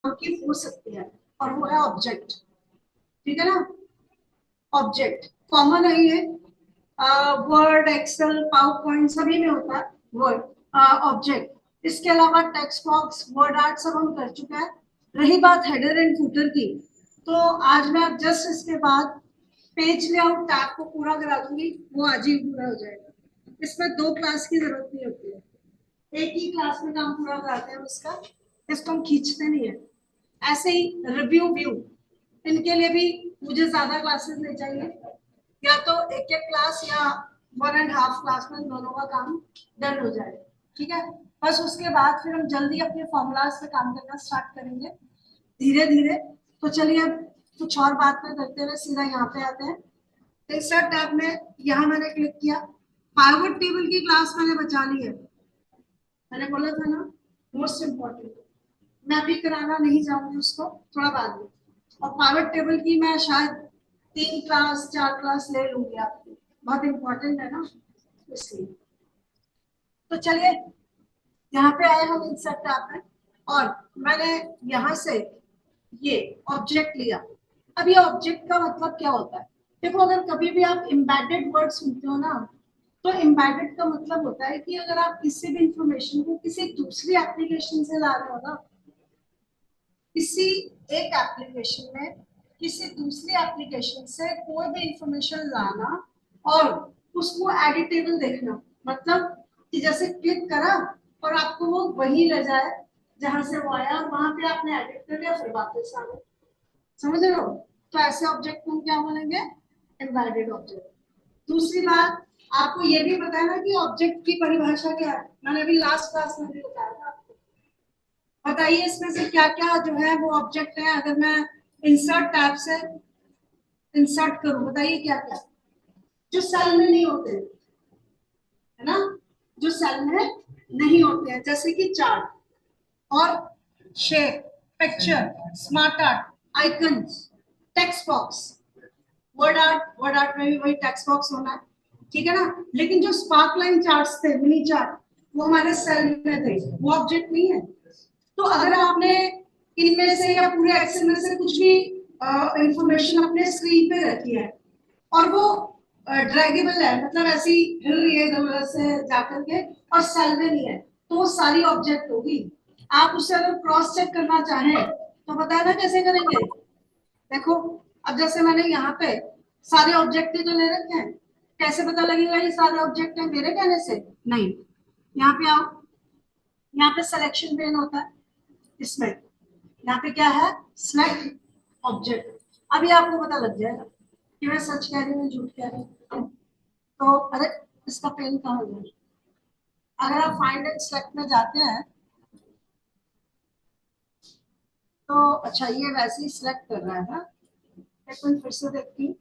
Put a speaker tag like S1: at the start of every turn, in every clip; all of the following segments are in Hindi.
S1: की हो सकती है, और वो है ऑब्जेक्ट। ठीक है ना, ऑब्जेक्ट कॉमन है ये, वर्ड, एक्सेल, पावर पॉइंट सभी में होता है वर्ड ऑब्जेक्ट। इसके अलावा टेक्स्ट बॉक्स, वर्ड आर्ट सब हम कर चुके हैं। रही बात हेडर एंड फुटर की, तो आज मैं जस्ट इसके बाद पेज लेआउट टैब को पूरा करा दूंगी, वो आज ही पूरा हो जाएगा। इसमें 2 क्लास की जरूरत नहीं होती है, एक ही क्लास में काम पूरा कराते हैं उसका, इसको हम खींचते नहीं है। ऐसे ही रिव्यू व्यू, इनके लिए भी मुझे ज्यादा क्लासेस नहीं चाहिए, या तो एक एक क्लास या 1.5 क्लास में दोनों का काम डन हो जाए। ठीक है, बस उसके बाद फिर हम जल्दी अपने फॉर्मूलाज पे काम करना स्टार्ट करेंगे धीरे धीरे। तो चलिए अब कुछ और बात में करते हुए सीधा यहाँ पे आते हैं। इंसर्ट टैब में यहाँ मैंने क्लिक किया, पाइवट टेबल की क्लास मैंने बचा ली है, मैंने बोला था ना मोस्ट इम्पोर्टेंट, मैं अभी कराना नहीं चाहूंगी उसको, थोड़ा बाद में। और पाइवट टेबल की मैं शायद 3 क्लास 4 क्लास ले लूंगी आपकी, बहुत इंपॉर्टेंट है ना इसलिए। तो चलिए यहाँ पे आए हम इंसर्ट टैब में, और मैंने यहाँ से ये ऑब्जेक्ट लिया। अब ये ऑब्जेक्ट का मतलब क्या होता है, देखो अगर कभी भी आप एम्बेडेड वर्ड सुनते हो ना, तो एम्बेडेड का मतलब होता है कि अगर आप किसी भी इंफॉर्मेशन को किसी दूसरी एप्लीकेशन से ला रहे हो ना, किसी एक एप्लीकेशन में किसी दूसरी एप्लीकेशन से कोई भी इंफॉर्मेशन लाना और उसको एडिटेबल देखना, मतलब कि जैसे क्लिक करा और आपको वो वही ले जाए जहां से वो आया, और वहां पे आपने एडिट कर लिया फिर वापस आ गए, समझ रहे हो? तो ऐसे ऑब्जेक्ट को हम क्या बोलेंगे, एम्बेडेड ऑब्जेक्ट। दूसरी बात, आपको ये भी पता है ना कि ऑब्जेक्ट की परिभाषा क्या है, मैंने अभी लास्ट क्लास में भी बताया था आपको। बताइए इसमें से क्या क्या जो है वो ऑब्जेक्ट है, अगर मैं इंसर्ट टैब से इंसर्ट करूं, बताइए क्या क्या जो सेल में नहीं होते, है ना, जो सेल में नहीं होते हैं, जैसे कि चार्ट और shape, picture, smart art, icons, text box. Word art में भी वही टेक्स्ट बॉक्स होना है, ठीक है ना। लेकिन जो स्पार्क लाइन चार्ट्स थे, मिनी चार्ट, वो हमारे सेल में थे, वो ऑब्जेक्ट नहीं है। तो अगर आपने इनमें से या पूरे एक्सेल में से कुछ भी इंफॉर्मेशन अपने स्क्रीन पे रखी है और वो ड्रैगेबल है, मतलब ऐसी हिल रही है इधर से जाकर के और सेल में नहीं है, तो वो सारी ऑब्जेक्ट होगी। आप उससे अगर क्रॉस चेक करना चाहें तो बताया ना कैसे करेंगे। देखो अब जैसे मैंने यहाँ पे सारे ऑब्जेक्ट तो ले रखे हैं, कैसे पता लगेगा ये सारे ऑब्जेक्ट है मेरे कहने से? नहीं, यहाँ पे आओ, यहाँ पे सिलेक्शन पेन होता है, इसमें यहाँ पे क्या है, सिलेक्ट ऑब्जेक्ट। अभी आपको पता लग जाएगा कि मैं सच कह रही हूँ झूठ कह रही हूँ। तो अरे इसका पेन कहाँ गया, अगर आप फाइंड एंड सेलेक्ट में जाते हैं तो अच्छा ये वैसे ही सिलेक्ट कर रहा है ना, एक मिनट फिर से देखती हूँ,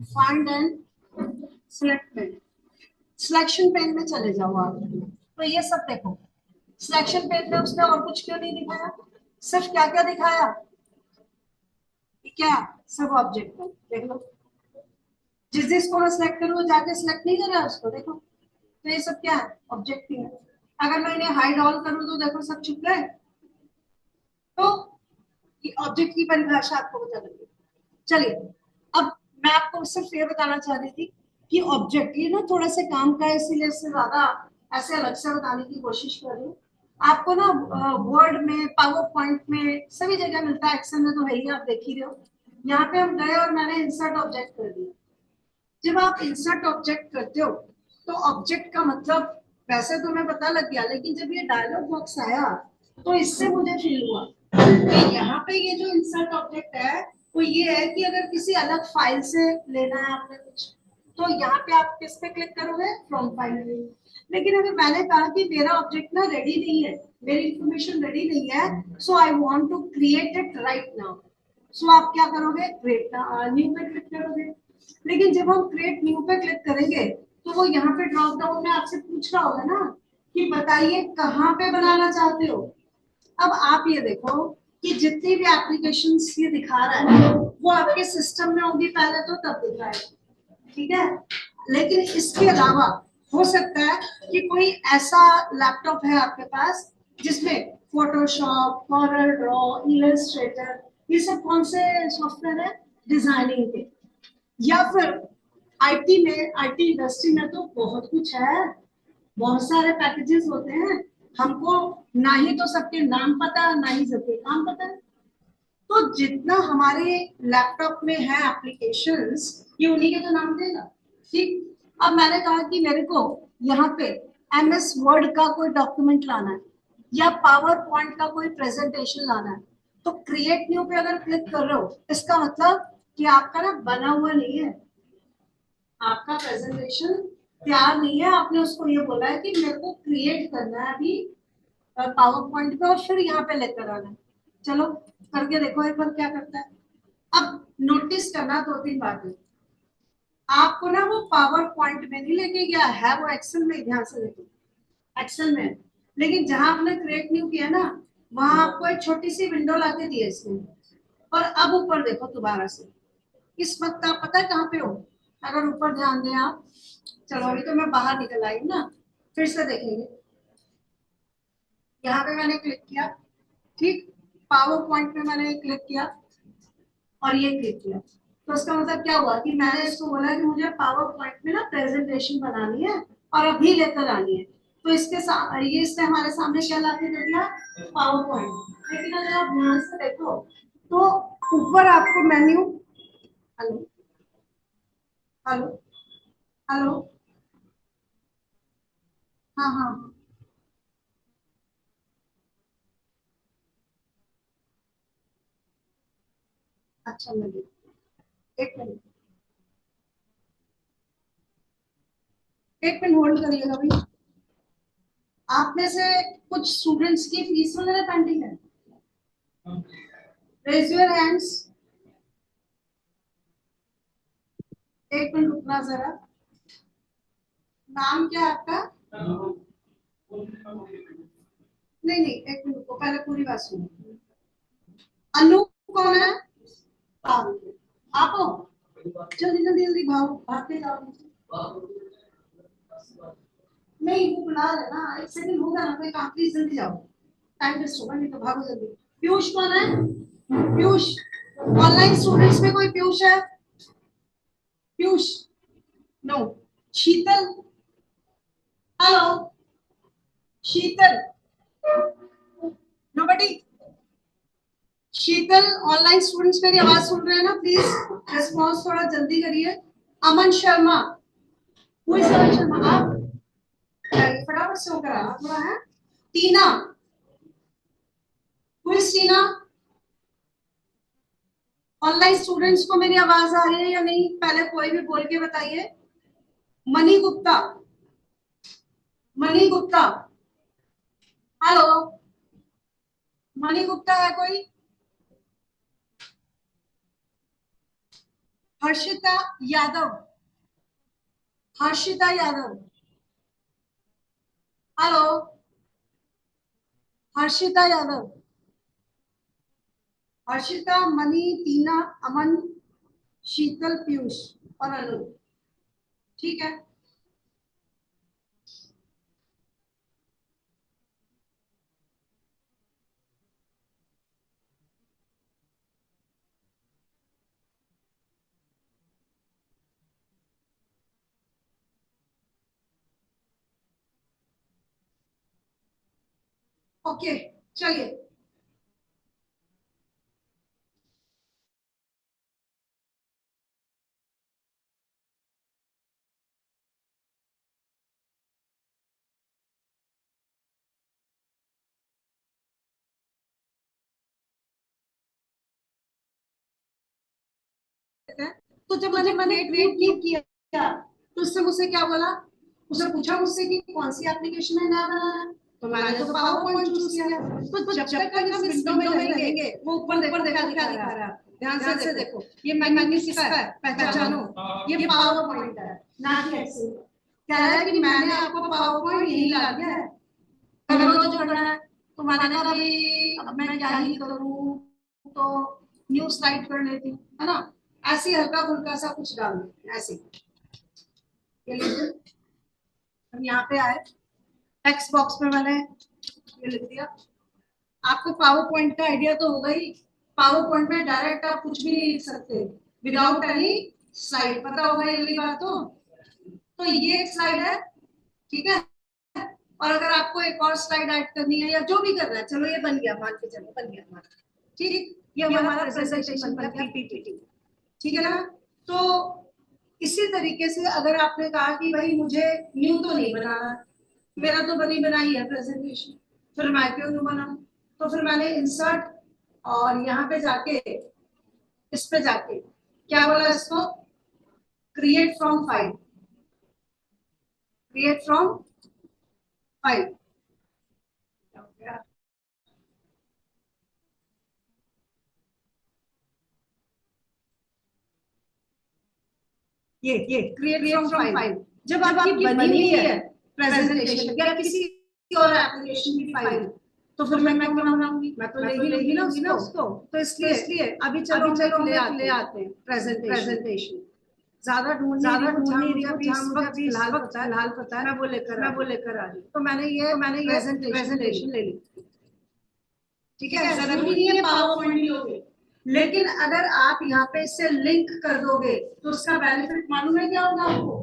S1: फाइंड एंड सिलेक्ट में, सिलेक्शन पेन में चले जाओ आप। तो ये सब देखो, सिलेक्शन पेन में उसने और कुछ क्यों नहीं दिखाया, सिर्फ क्या क्या दिखाया, क्या सब ऑब्जेक्ट देख लो, जिस जिसको मैं सिलेक्ट करूँ जाके सिलेक्ट नहीं कर रहा है उसको, देखो तो ये सब क्या है, ऑब्जेक्ट ही है। अगर मैं इन्हें हाइड ऑल करूँ तो देखो सब छुप गए, तो ये ऑब्जेक्ट की परिभाषा आपको बता लगी। चलिए अब मैं आपको सिर्फ ये बताना चाह रही थी कि ऑब्जेक्ट ये ना थोड़ा सा काम का है, इसीलिए इससे ज्यादा ऐसे अलग से बताने की कोशिश कर रही हूँ। आपको ना वर्ड में, पावर पॉइंट में सभी जगह मिलता है, एक्सेल में तो है ही, आप देख ही रहे हो। यहाँ पे हम गए और मैंने इंसर्ट ऑब्जेक्ट कर दिया। जब आप इंसर्ट ऑब्जेक्ट करते हो तो ऑब्जेक्ट का मतलब वैसे तो मैं पता लग गया, लेकिन जब ये डायलॉग बॉक्स आया तो इससे मुझे फील हुआ कि यहाँ पे ये जो इंसर्ट ऑब्जेक्ट है वो ये है कि अगर किसी अलग फाइल से लेना है आपने कुछ, तो यहाँ पे आप किस पे क्लिक करोगे, फ्रॉम फाइल में। लेकिन अगर मैंने कहा कि मेरा ऑब्जेक्ट ना रेडी नहीं है, मेरी इंफॉर्मेशन रेडी नहीं है, so I want to create it right now, so आप क्या करोगे, क्रिएट न्यू पे क्लिक करोगे। लेकिन जब हम क्रिएट न्यू पे क्लिक करेंगे तो वो यहाँ पे ड्रॉप डाउन में आपसे पूछ रहा होगा ना कि बताइए कहाँ पे बनाना चाहते हो। अब आप ये देखो कि जितनी भी एप्लीकेशन ये दिखा रहा है वो आपके सिस्टम में होगी पहले, तो तब दिखाएगा, ठीक है। लेकिन इसके अलावा हो सकता है कि कोई ऐसा लैपटॉप है आपके पास जिसमें फोटोशॉप, कॉरल ड्रॉ, इलस्ट्रेटर, ये सब कौन से सॉफ्टवेयर है डिजाइनिंग के। या फिर आईटी में, आईटी इंडस्ट्री में तो बहुत कुछ है, बहुत सारे पैकेजेस होते हैं, हमको ना ही तो सबके नाम पता, ना ही सबके काम पता है। तो जितना हमारे लैपटॉप में है एप्लीकेशंस, ये उन्हीं के तो नाम देगा। ठीक, अब मैंने कहा कि मेरे को यहाँ पे एमएस वर्ड का कोई डॉक्यूमेंट लाना है या पावर पॉइंट का कोई प्रेजेंटेशन लाना है, तो क्रिएट न्यू पे अगर क्लिक कर रहे हो, इसका मतलब कि आपका ना बना हुआ नहीं है, आपका प्रेजेंटेशन तैयार नहीं है, आपने उसको ये बोला है कि मेरे को क्रिएट करना है अभी पावर पॉइंट पे और फिर यहाँ पे लेकर आना है। चलो करके देखो एक बार क्या करता है। अब नोटिस करना दो तीन बातें, आपको ना वो पावर पॉइंट में नहीं लेके गया है, वो एक्सेल में, ध्यान से देखो एक्सेल में, लेकिन जहां आपने क्रिएट न्यू किया ना, वहां आपको एक छोटी सी विंडो लाके दी है इसने। और अब ऊपर देखो दोबारा से, इस वक्त आप पता है कहाँ पे हो, अगर ऊपर ध्यान दें आप, चलो अभी तो मैं बाहर निकल आई हूँ ना, फिर से देखेंगे, यहाँ पे मैंने क्लिक किया, ठीक, पावर पॉइंट में मैंने क्लिक किया और ये क्लिक किया, तो इसका मतलब क्या हुआ कि मैंने इसको बोला कि मुझे पावर पॉइंट में ना प्रेजेंटेशन बनानी है और अभी लेकर आनी है, तो इसके साथ ये इसने हमारे सामने क्या लाके दे दिया, पावर पॉइंट। लेकिन अगर आप ध्यान से देखो तो ऊपर आपको मेन्यू, हेलो हेलो हेलो, हाँ हाँ, अच्छा लगे, एक मिनट, एक मिनट होल्ड करिएगा भाई। आप में से कुछ स्टूडेंट्स की फीस वगैरह पेंडिंग है, रेज योर हैंड्स। एक मिनट रुकना जरा, नाम क्या है आपका? नहीं नहीं, एक मिनट रुको, पहले पूरी बात सुनो। अनु कौन है? आप, आप हो? जल्दी जल्दी जल्दी भागो, भाग के जाओ। नहीं वो बुला रहे ना, एक सेकंड होगा ना, कोई काम, प्लीज जल्दी जाओ, टाइम वेस्ट होगा नहीं तो भागो जल्दी। पीयूष कौन है? पीयूष, ऑनलाइन स्टूडेंट्स में कोई पीयूष है? पीयूष, नो। शीतल, हेलो, शीतल, नोबडी। शीतल, ऑनलाइन स्टूडेंट्स मेरी आवाज सुन रहे हैं ना, प्लीज रिस्पॉन्स थोड़ा जल्दी करिए। Aman Sharma, who is Aman Sharma? आप फटाफट से होकर आना थोड़ा है। Tina, who is Tina? Online students को मेरी आवाज आ रही है या नहीं, पहले कोई भी बोल के बताइए। Money Gupta, money Gupta, hello, money Gupta है कोई? हर्षिता यादव, हर्षिता यादव, हेलो, हर्षिता यादव, हर्षिता, मनी, टीना, अमन, शीतल, पीयूष और अनु, ठीक है। ओके, चलिए। तो जब मैंने मैंने क्रिएट किया तो उससे मुझसे क्या बोला, उसने पूछा मुझसे कि कौन सी एप्लीकेशन है नया बनाना है, तो मैंने तो पावर पॉइंट चूज किया। तो जब तक हम इस विंडो में रहेंगे, वो ऊपर देखो क्या दिखा रहा है, ध्यान से देखो, ये मेन्यू किसका है, पहचानो, ये पावर पॉइंट है ना कि एक्सेल। कह रहा है कि मैंने आपको पावर पॉइंट यही ला दिया है, करो जो करना है। तो मैंने कहा अभी अब मैं क्या ही करूँ, तो न्यू स्लाइड कर लेती हूँ, है ना, ऐसे हल्का फुल्का सा कुछ डाल दें ऐसे। ये लीजिए, हम यहाँ पे आए, टेक्स्ट बॉक्स में मैंने ये लिख दिया, आपको पावर पॉइंट का आइडिया तो होगा ही। पावर पॉइंट में डायरेक्ट आप कुछ भी नहीं लिख सकते विदाउट एनी स्लाइड, पता होगा ये वाली बात। तो ये एक स्लाइड है, ठीक है। और अगर आपको एक और स्लाइड ऐड करनी है या जो भी करना है, चलो ये बन गया, मान के चलो बन गया हमारा, ठीक। ये हमारा प्रेजेंटेशन बन गया, पीपीटी, ठीक है ना। तो इसी तरीके से अगर आपने कहा कि भाई मुझे न्यू तो नहीं बनाना, मेरा तो बनी बनाई है प्रेजेंटेशन, फिर मैं क्यों न्यू बनाऊं। तो फिर मैंने इंसर्ट और यहाँ पे जाके, इस पे जाके क्या बोला इसको, create from file, create from file. ये क्रिएट फ्रॉम फाइल जब आपकी बनी हुई है प्रेजेंटेशन या किसी और एप्लीकेशन की फाइल, तो फिर मैं क्यों बनाऊंगी, मैं तो ले ही लूंगी ना उसको। तो इसलिए अभी चलो ले आते हैं प्रेजेंटेशन। ज्यादा ढूंढ नहीं रही हूँ, जहाँ मुझे अभी फिलहाल पता है मैं वो लेकर आ रही हूँ। तो मैंने ये प्रेजेंटेशन ले ली, ठीक है। जरूरी नहीं है पावर पॉइंट लोगे, लेकिन अगर आप यहाँ पे इससे लिंक कर दोगे तो उसका बेनिफिट मालूम है क्या होगा आपको।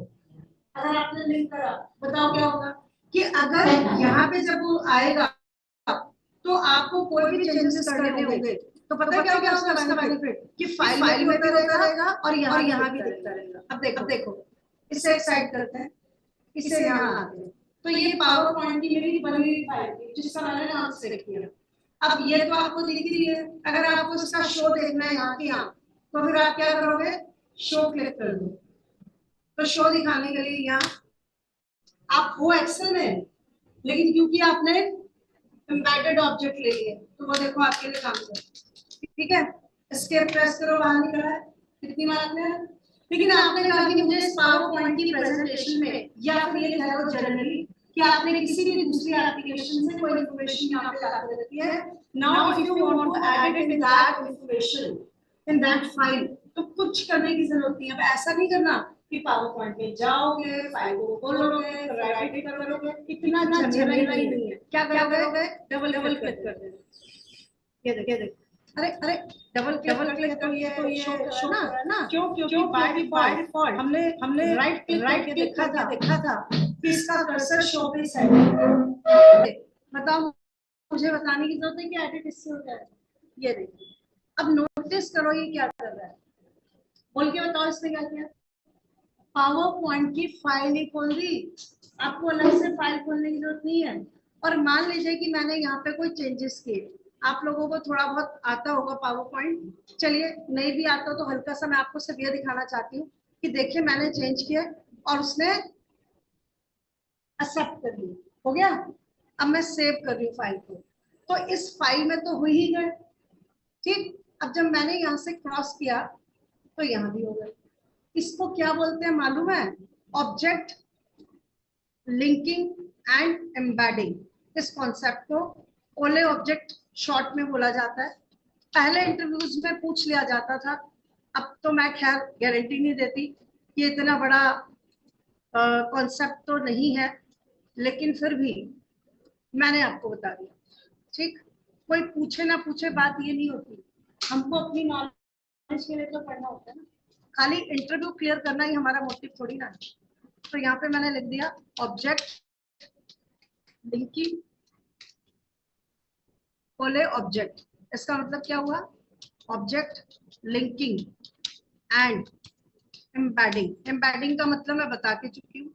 S1: अगर आपने लिंक करा, बताओ क्या होगा कि अगर यहाँ पे जब वो आएगा तो आपको कोई भी चेंजेस करने होंगे तो पता है क्या होगा उसका बेनिफिट, कि फाइल में भी होता रहेगा और यहाँ भी दिखता रहेगा। अब देखो इससे एक साइड करते हैं, इससे यहाँ आते हैं। तो ये पावर पॉइंट की मेरी बनी हुई फाइल थी जिसका मैंने नाम सेट किया। अब ये तो आपको दिख रही है, अगर आपको इसका शो देखना है यहाँ के यहाँ, तो फिर आप क्या करोगे, शो क्लिक कर दो। तो शो दिखाने के लिए यहाँ आप वो एक्सेल में, लेकिन क्योंकि आपने एम्बेडेड ऑब्जेक्ट ले लिए तो वो देखो आपके लिए काम कर, ठीक है। एस्केप प्रेस करो, बाहर निकला है, कितनी बार आपने। लेकिन आपने कहा कि मुझे इस पावर पॉइंट की प्रेजेंटेशन में या फिर ये कह लो जनरली कि आपने किसी भी दूसरी एप्लीकेशन से कोई इंफॉर्मेशन यहाँ पे डाल रखी है। Now if you want to add it in that information in that file, तो कुछ करने की जरूरत नहीं है। अब ऐसा नहीं करना कि पावर पॉइंट में जाओगे, फाइल को खोलोगे, राइट करोगे, इतना झमेला ही नहीं है। क्या करोगे, डबल क्लिक कर देना। ये देखिए, अरे अरे डबल क्लिक तो ये शो कर रहा है ना। क्यों, क्योंकि बाय डिफॉल्ट हमने राइट क्लिक देखा था कि इसका कर्सर शो पे सेट है। बताओ, मुझे बताने की जरूरत है कि एडिट इससे हो जाएगा। ये देखिए, अब नोटिस करो ये क्या कर रहा है, बोल के बताओ इसने क्या किया। पावर पॉइंट की फाइल ही खोल दी, आपको अलग से फाइल खोलने की जरूरत नहीं है। और मान लीजिए कि मैंने यहाँ पे कोई चेंजेस किए, आप लोगों को थोड़ा बहुत आता होगा पावर पॉइंट, चलिए नहीं भी आता तो हल्का सा मैं आपको सिर्फ ये दिखाना चाहती हूँ कि देखिए मैंने चेंज किया और उसने एक्सेप्ट कर लिया, हो गया। अब मैं सेव कर रही हूँ फाइल को, तो इस फाइल में तो हुई ही गए, ठीक। अब जब मैंने यहाँ से क्रॉस किया तो यहाँ भी हो गए। इसको क्या बोलते हैं मालूम है, ऑब्जेक्ट लिंकिंग एंड एम्बेडिंग। इस कॉन्सेप्ट को ओले ऑब्जेक्ट शॉर्ट में बोला जाता है। पहले इंटरव्यूज में पूछ लिया जाता था, अब तो मैं खैर गारंटी नहीं देती कि इतना बड़ा कॉन्सेप्ट तो नहीं है, लेकिन फिर भी मैंने आपको बता दिया, ठीक। कोई पूछे ना पूछे बात ये नहीं होती, हमको अपनी नॉलेज के लिए तो पढ़ना होता है ना, खाली इंटरव्यू क्लियर करना ही हमारा मोटिव थोड़ी ना है। तो यहाँ पे मैंने लिख दिया ऑब्जेक्ट लिंकिंग ओले ऑब्जेक्ट। इसका मतलब क्या हुआ, object linking and embedding. Embedding का मतलब मैं बता के चुकी हूँ,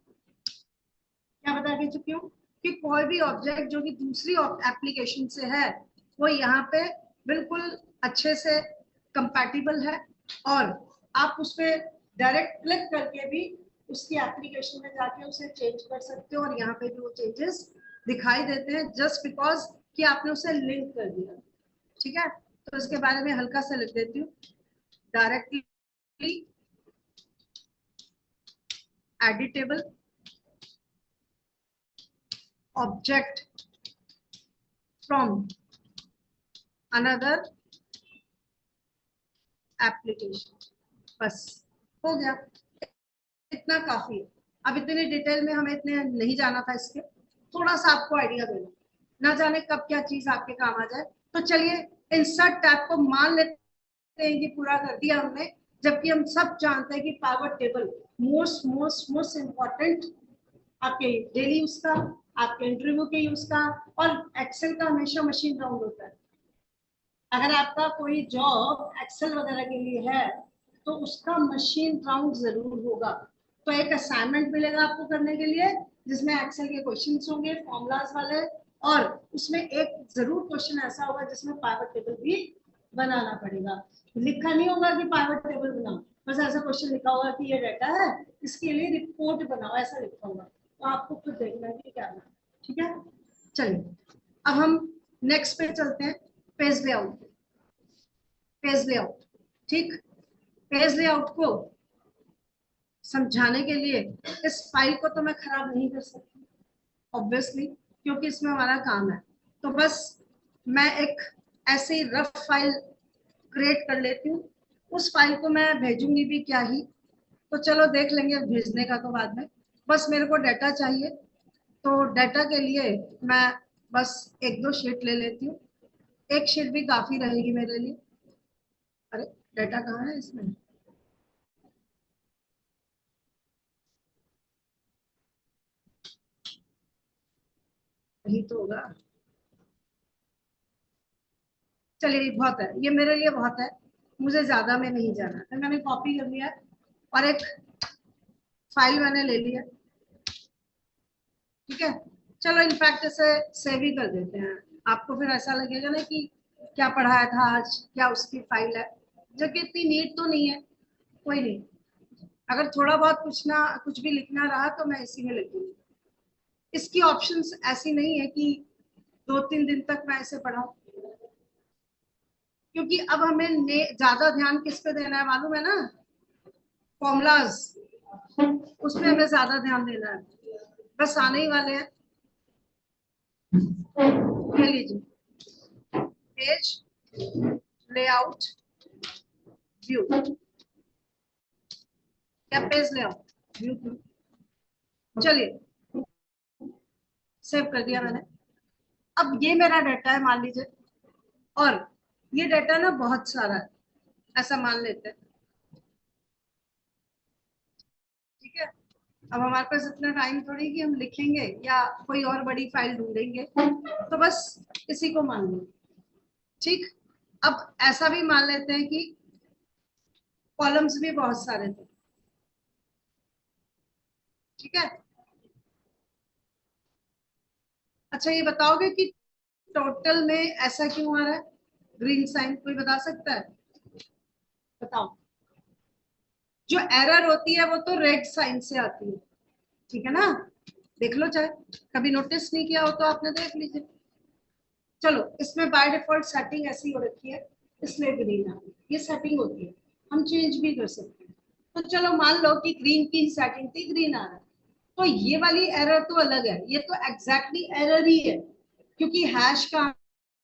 S1: क्या बता के चुकी हूँ कि कोई भी ऑब्जेक्ट जो कि दूसरी एप्लीकेशन से है वो यहाँ पे बिल्कुल अच्छे से कंपैटिबल है, और आप उस पर डायरेक्ट क्लिक करके भी उसकी एप्लीकेशन में जाके उसे चेंज कर सकते हो, और यहाँ पे भी वो चेंजेस दिखाई देते हैं जस्ट बिकॉज कि आपने उसे लिंक कर दिया, ठीक है। तो इसके बारे में हल्का सा लिख देती हूँ, directly editable object from another application. बस हो गया, इतना काफी है। अब इतने डिटेल में हमें इतने नहीं जाना था, इसके थोड़ा सा आपको आइडिया देना, ना जाने कब क्या चीज आपके काम आ जाए। तो चलिए इंसर्ट टैब को मान लेते हैं कि पूरा कर दिया हमने, जबकि हम सब जानते हैं कि power table most most most important आपके डेली यूज का, आपके इंटरव्यू के यूज का, और एक्सेल का हमेशा मशीन राउंड होता है। अगर आपका कोई जॉब एक्सेल वगैरह के लिए है तो उसका मशीन राउंड जरूर होगा। तो एक असाइनमेंट मिलेगा आपको करने के लिए जिसमें एक्सेल के क्वेश्चंस होंगे फॉर्मूलाज वाले, और उसमें एक जरूर क्वेश्चन ऐसा होगा जिसमें पाइवट टेबल भी बनाना पड़ेगा। लिखा नहीं होगा कि पाइवट टेबल बनाओ, बस ऐसा क्वेश्चन लिखा होगा कि ये डाटा है, इसके लिए रिपोर्ट बनाओ, ऐसा लिखा होगा। तो आपको खुद देखना है कि क्या है। ठीक है, चलिए अब हम नेक्स्ट पे चलते हैं, पेज लेआउट। पेज लेआउट, ठीक, पेज लेआउट को समझाने के लिए इस फाइल को तो मैं खराब नहीं कर सकती ऑब्वियसली, क्योंकि इसमें हमारा काम है। तो बस मैं एक ऐसी रफ फाइल क्रिएट कर लेती हूँ, उस फाइल को मैं भेजूंगी भी क्या ही, तो चलो देख लेंगे भेजने का तो बाद में। बस मेरे को डाटा चाहिए, तो डाटा के लिए मैं बस एक दो शीट ले लेती हूँ, एक शीट भी काफी रहेगी मेरे लिए। अरे डाटा कहाँ है इसमें, यही तो होगा। चलिए बहुत है, ये मेरे लिए बहुत है, मुझे ज्यादा में नहीं जाना। तो मैंने कॉपी कर लिया और एक फाइल मैंने ले लिया। ठीक है, चलो इनफैक्ट इसे सेव ही कर देते हैं, आपको फिर ऐसा लगेगा ना कि क्या पढ़ाया था आज, क्या उसकी फाइल है, जो कि इतनी नीट तो नहीं है। कोई नहीं, अगर थोड़ा बहुत कुछ भी लिखना रहा तो मैं इसी में लिख दूंगी। इसकी ऑप्शंस ऐसी नहीं है कि 2-3 दिन तक मैं इसे पढ़ाऊं, क्योंकि अब हमें ज्यादा ध्यान किस पे देना है मालूम है ना, फॉर्मूलाज, उसमें हमें ज्यादा ध्यान देना है। बस आने ही वाले हैं, ले लीजिए, पेज लेआउट व्यू, या पेज लेआउट व्यू, चलिए सेव कर दिया मैंने। अब ये मेरा डाटा है मान लीजिए, और ये डाटा ना बहुत सारा है, ऐसा मान लेते हैं। ठीक है, अब हमारे पास इतना टाइम थोड़ी कि हम लिखेंगे या कोई और बड़ी फाइल ढूंढेंगे, तो बस इसी को मान लो। ठीक, अब ऐसा भी मान लेते हैं कि कॉलम्स भी बहुत सारे थे। ठीक है, अच्छा ये बताओगे कि टोटल में ऐसा क्यों आ रहा है ग्रीन साइन, कोई बता सकता है? बताओ। जो एरर होती है वो तो रेड साइन से आती है, ठीक है ना, देख लो चाहे, कभी नोटिस नहीं किया हो तो आपने देख लीजिए। चलो इसमें बाय डिफॉल्ट सेटिंग ऐसी हो रखी है, इसलिए ग्रीन आ रही है, ये सेटिंग होती है, हम चेंज भी कर सकते हैं। तो चलो मान लो कि ग्रीन की सेटिंग थी, ग्रीन आ रहा है, तो ये वाली एरर तो अलग है, ये तो एग्जैक्टली एरर ही है, क्योंकि हैश का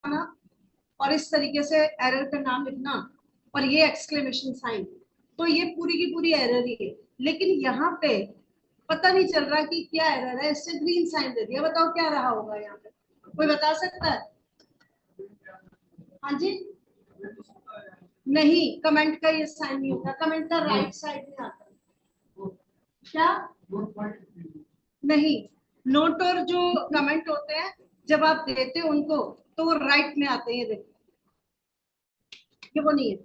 S1: आना और इस तरीके से एरर का नाम लिखना और ये एक्सक्लेमेशन साइन, तो ये पूरी की पूरी एरर ही है। लेकिन यहाँ पे पता नहीं चल रहा कि क्या एरर है, इससे ग्रीन साइन दे दिया, बताओ क्या रहा होगा यहाँ पे, कोई बता सकता है? हाँ जी, नहीं कमेंट का ये साइन नहीं होता, कमेंट का राइट साइड में आता है। क्या? नहीं, नोट और जो कमेंट होते हैं जब आप देते हो उनको तो वो राइट में आते हैं, ये देखो, ये वो नहीं है,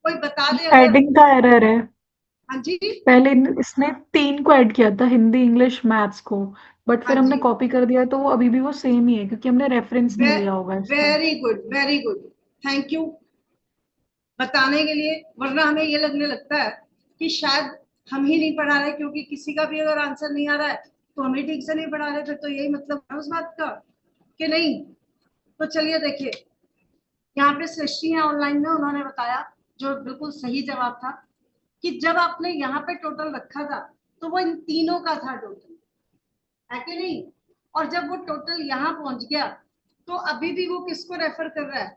S1: कोई बता दे अगर।
S2: एडिंग का एरर है।
S1: हाँ जी,
S2: पहले इसने 3 को ऐड किया था, हिंदी इंग्लिश मैथ्स को, बट
S1: हाँ
S2: फिर हमने
S1: जी,
S2: कॉपी कर दिया तो वो अभी भी वो सेम ही है क्योंकि हमने रेफरेंस नहीं लिया होगा इसका।
S1: Very good very good, thank you बताने के लिए, वरना हमें ये लगने लगता है कि शायद हम ही नहीं पढ़ा रहे, क्योंकि किसी का भी अगर आंसर नहीं आ रहा है तो हम ही ठीक से नहीं पढ़ा रहे, फिर तो यही मतलब है उस बात का कि नहीं। तो चलिए देखिए, यहाँ पे सृष्टि है ऑनलाइन में, उन्होंने बताया जो बिल्कुल सही जवाब था, कि जब आपने यहाँ पे टोटल रखा था तो वो इन तीनों का था टोटल, है कि नहीं, और जब वो टोटल यहाँ पहुंच गया तो अभी भी वो किसको रेफर कर रहा है,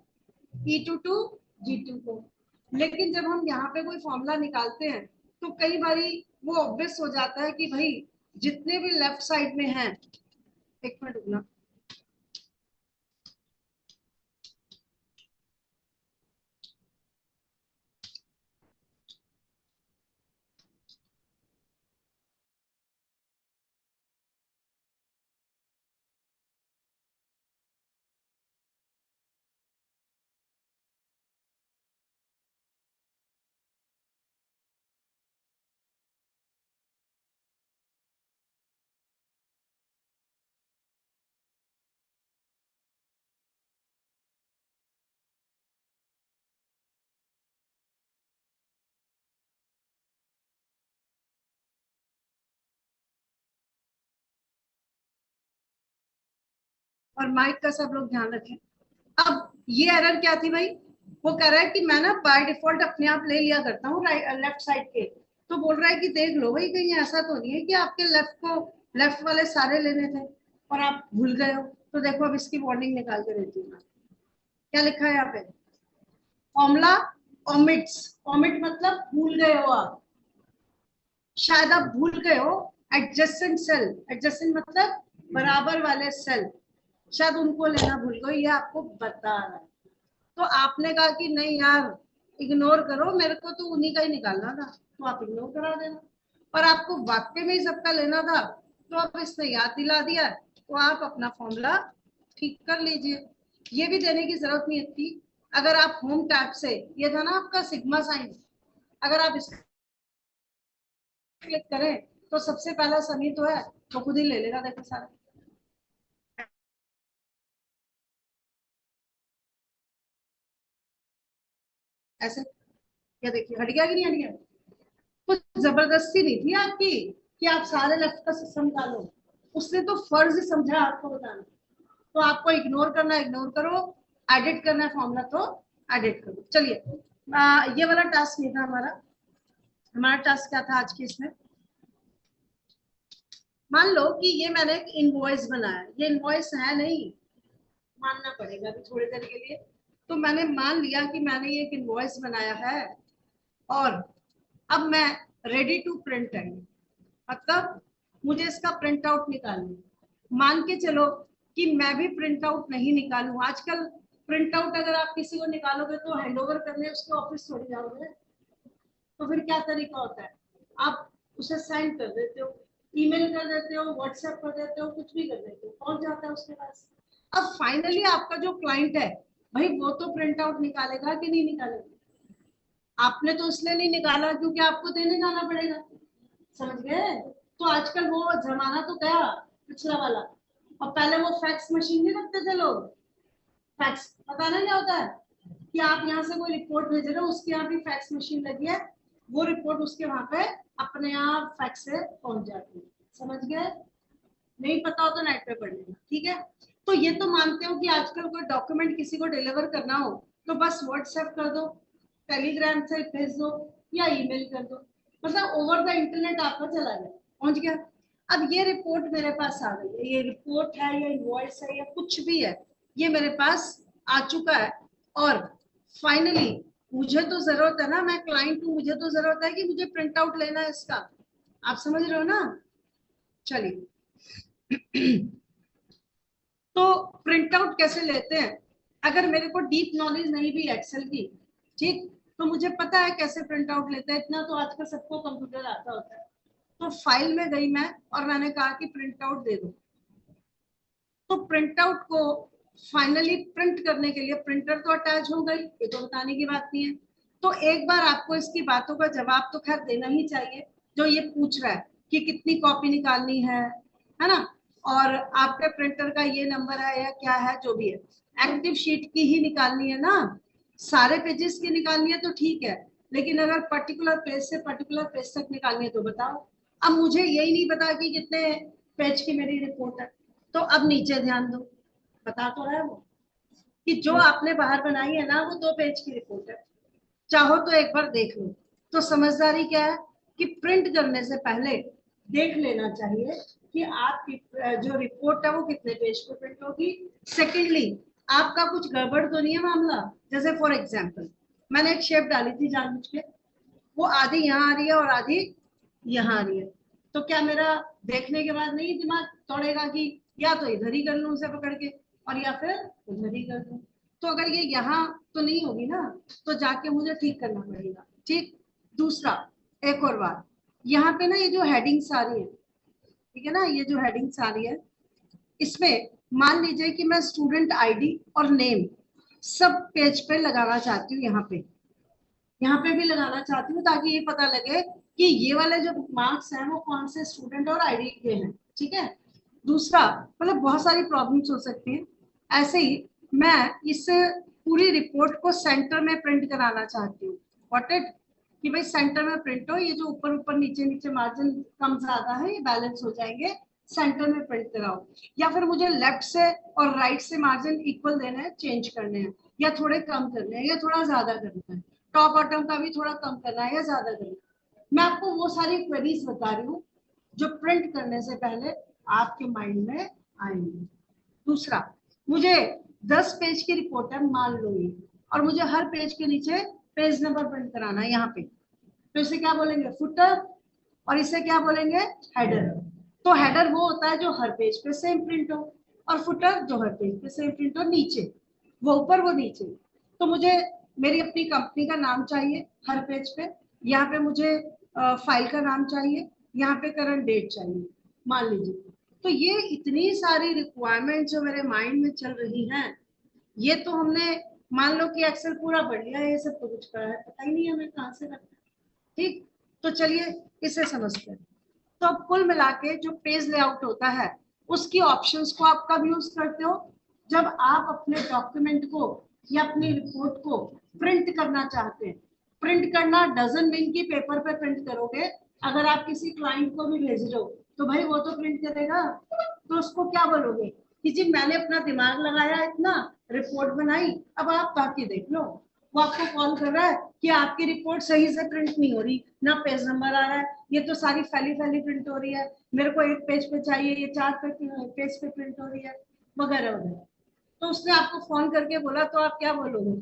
S1: E2 टू G2 को। लेकिन जब हम यहाँ पे कोई फॉर्मूला निकालते हैं तो कई बारी वो ऑब्वियस हो जाता है कि भाई जितने भी लेफ्ट साइड में हैं, एक मिनट रुकना, और माइक का सब लोग ध्यान रखें। अब ये एरर क्या थी भाई, वो कह रहा है कि मैं ना बाय डिफॉल्ट अपने आप ले लिया करता हूँ लेफ्ट साइड के, तो बोल रहा है कि देख लो भाई कहीं ऐसा तो नहीं है कि आपके लेफ्ट वाले सारे लेने थे और आप भूल गए हो। तो देखो अब इसकी वार्निंग निकाल के देती हूँ मैं। क्या लिखा है यहाँ पे, फॉर्मूला ओमिट्स, ओमिट मतलब भूल गए हो आप, शायद आप भूल गए हो एडजेसेंट सेल, एडजेसेंट मतलब बराबर वाले सेल, शायद उनको लेना भूल गए, ये आपको बता रहा है। तो आपने कहा कि नहीं यार इग्नोर करो, मेरे को तो उन्हीं का ही निकालना था, तो आप इग्नोर करा देना। और आपको वाक्य में ही सबका लेना था, तो आप इसने याद दिला दिया, तो आप अपना फॉर्मूला ठीक कर लीजिए। ये भी देने की जरूरत नहीं थी। अगर आप होम टैब से, ये था ना आपका सिग्मा साइन, अगर आप इस क्लिक करें तो सबसे पहला समी तो है, तो खुद ही ले लेगा देखो सारा। ऐसे, क्या देखिए हट गया कि नहीं हट गया। कुछ जबरदस्ती नहीं थी आपकी कि आप सारे लेफ्ट का सिस्टम निकालो, उसने तो फर्ज समझा आपको बताना। तो आपको इग्नोर करना इग्नोर करो, एडिट करना है फॉर्मूला तो एडिट करो। चलिए ये वाला टास्क नहीं था हमारा, हमारा टास्क क्या था आज के इसमें। मान लो कि ये मैंने एक इनवॉइस बनाया, ये इनवॉइस है नहीं, मानना पड़ेगा अभी थोड़ी देर के लिए। तो मैंने मान लिया कि मैंने ये एक इनवॉइस बनाया है और अब मैं रेडी टू प्रिंट है, मतलब मुझे इसका प्रिंट आउट निकालना। मान के चलो कि मैं भी प्रिंट आउट नहीं निकालूं, आजकल प्रिंट आउट अगर आप किसी को निकालोगे तो हैंड ओवर करने उसके ऑफिस छोड़ जाओगे, तो फिर क्या तरीका होता है, आप उसे सेंड कर देते हो, ईमेल कर देते हो, व्हाट्सएप कर देते हो, कुछ भी कर देते हो, पहुंच जाता है उसके पास। अब फाइनली आपका जो क्लाइंट है भाई, वो तो प्रिंट आउट निकालेगा कि नहीं निकालेगा। आपने तो इसलिए नहीं निकाला क्योंकि आपको देने जाना पड़ेगा, समझ गए। तो आजकल वो जमाना तो गया पिछला वाला, और पहले वो फैक्स मशीन नहीं रखते थे लोग, फैक्स पता नहीं क्या होता है, कि आप यहाँ से कोई रिपोर्ट भेज रहे हो, उसके यहाँ भी फैक्स मशीन लगी है, वो रिपोर्ट उसके वहां पे अपने आप फैक्स से पहुंच जाती है, समझ गए। नहीं पता हो तो नेट पे पढ़ लेना, ठीक है। तो ये तो मानते हो कि आजकल कोई डॉक्यूमेंट किसी को डिलीवर करना हो तो बस व्हाट्सएप कर दो, टेलीग्राम से भेज दो या ईमेल कर दो, मतलब ओवर द इंटरनेट आपका चला गया, पहुंच गया। अब ये रिपोर्ट मेरे पास आ गई है, ये रिपोर्ट है या इनवॉइस है या कुछ भी है, ये मेरे पास आ चुका है। और फाइनली मुझे तो जरूरत है ना, मैं क्लाइंट हूँ, मुझे तो जरूरत है कि मुझे प्रिंट आउट लेना है इसका, आप समझ रहे हो ना। चलिए तो प्रिंट आउट कैसे लेते हैं, अगर मेरे को डीप नॉलेज नहीं भी एक्सेल की, ठीक, तो मुझे पता है कैसे प्रिंट आउट लेते हैं, इतना तो आजकल सबको कंप्यूटर आता होता है। तो फाइल में गई मैं और मैंने कहा कि प्रिंट आउट दे दो, तो प्रिंट आउट को फाइनली प्रिंट करने के लिए प्रिंटर तो अटैच हो गई, ये तो बताने की बात नहीं है। तो एक बार आपको इसकी बातों का जवाब तो खैर देना ही चाहिए, जो ये पूछ रहा है कि कितनी कॉपी निकालनी है ना, और आपके प्रिंटर का ये नंबर है या क्या है जो भी है, एक्टिव शीट की ही निकालनी है ना, सारे पेजेस की निकालनी है तो ठीक है, लेकिन अगर पर्टिकुलर पेज से पर्टिकुलर पेज तक निकालनी है तो बताओ। अब मुझे यही नहीं पता कि कितने पेज की मेरी रिपोर्ट है, तो अब नीचे ध्यान दो, बता तो रहा है वो कि जो आपने बाहर बनाई है ना वो 2 पेज की रिपोर्ट है, चाहो तो एक बार देख लो। तो समझदारी क्या है कि प्रिंट करने से पहले देख लेना चाहिए कि आपकी जो रिपोर्ट है वो कितने पेज पे प्रिंट होगी। सेकेंडली आपका कुछ गड़बड़ तो नहीं है मामला, जैसे फॉर एग्जाम्पल मैंने एक शेप डाली थी जानबूझ के, वो आधी यहाँ आ रही है और आधी यहाँ आ रही है, तो क्या मेरा देखने के बाद नहीं दिमाग दौड़ेगा कि या तो इधर ही कर लूं उसे पकड़ के और या फिर उधर ही कर लूं। तो अगर ये यहाँ तो नहीं होगी ना, तो जाके मुझे ठीक करना पड़ेगा, ठीक। दूसरा, एक और बात, यहाँ पे ना ये जो हेडिंग्स आ रही है, ठीक है ना, ये जो हेडिंग्स आ रही है, इसमें मान लीजिए कि मैं स्टूडेंट आईडी और नेम सब पेज पे लगाना चाहती हूँ, यहाँ पे भी लगाना चाहती हूँ ताकि ये पता लगे कि ये वाले जो मार्क्स हैं वो कौन से स्टूडेंट और आईडी के हैं, ठीक है। दूसरा, मतलब बहुत सारी प्रॉब्लम्स हो सकती हैं, ऐसे ही मैं इस पूरी रिपोर्ट को सेंटर में प्रिंट कराना चाहती हूँ, व्हाट इट, कि भाई सेंटर में प्रिंट हो, ये जो ऊपर ऊपर नीचे नीचे मार्जिन कम ज्यादा है ये बैलेंस हो जाएंगे, सेंटर में प्रिंट कराओ, या फिर मुझे लेफ्ट से और राइट से मार्जिन इक्वल देना है, चेंज करने हैं, या थोड़े कम करने हैं या थोड़ा ज्यादा करना है, टॉप बॉटम का भी थोड़ा कम करना है या ज्यादा करना है। मैं आपको वो सारी क्वेरीज बता रही हूँ जो प्रिंट करने से पहले आपके माइंड में आएंगे। दूसरा, मुझे 10 पेज की रिपोर्ट है मान लो ये, और मुझे हर पेज के नीचे पेज नंबर प्रिंट कराना है यहाँ पे, तो इसे क्या बोलेंगे, फुटर, और इसे क्या बोलेंगे, हेडर। तो हेडर वो होता है जो हर पेज पे सेम प्रिंट हो, और फुटर जो हर पेज पे सेम प्रिंट हो, नीचे वो ऊपर वो नीचे। तो मुझे मेरी अपनी कंपनी का नाम चाहिए हर पेज पे, यहाँ पे मुझे फाइल का नाम चाहिए, यहाँ पे करंट डेट चाहिए, मान लीजिए। तो ये इतनी सारी रिक्वायरमेंट जो मेरे माइंड में चल रही हैं, ये तो हमने, मान लो कि एक्सेल पूरा पढ़ लिया, ये सब तो कुछ करा है पता ही नहीं हमें कहाँ से करना है। ठीक, तो चलिए इसे समझते हैं। तो अब कुल मिला के जो पेज लेआउट होता है, उसकी ऑप्शंस को आप कब यूज करते हो, जब आप अपने डॉक्यूमेंट को या अपनी रिपोर्ट को प्रिंट करना चाहते हैं। प्रिंट करना डजंट मीन कि पेपर पे प्रिंट करोगे, अगर आप किसी क्लाइंट को भी भेज रहे हो तो भाई वो तो प्रिंट करेगा, तो उसको क्या बोलोगे कि जी मैंने अपना दिमाग लगाया, इतना रिपोर्ट बनाई, अब आप बाकी देख लो। वो आपको कॉल कर रहा है कि आपकी रिपोर्ट सही से प्रिंट नहीं हो रही, ना पेज नंबर आ रहा है, ये तो सारी फैली फैली प्रिंट हो रही है, मेरे को एक पेज पे चाहिए, ये 4 पेज पे प्रिंट हो रही है, वगैरह वगैरह। तो उसने आपको फोन करके बोला तो आप क्या बोलोगे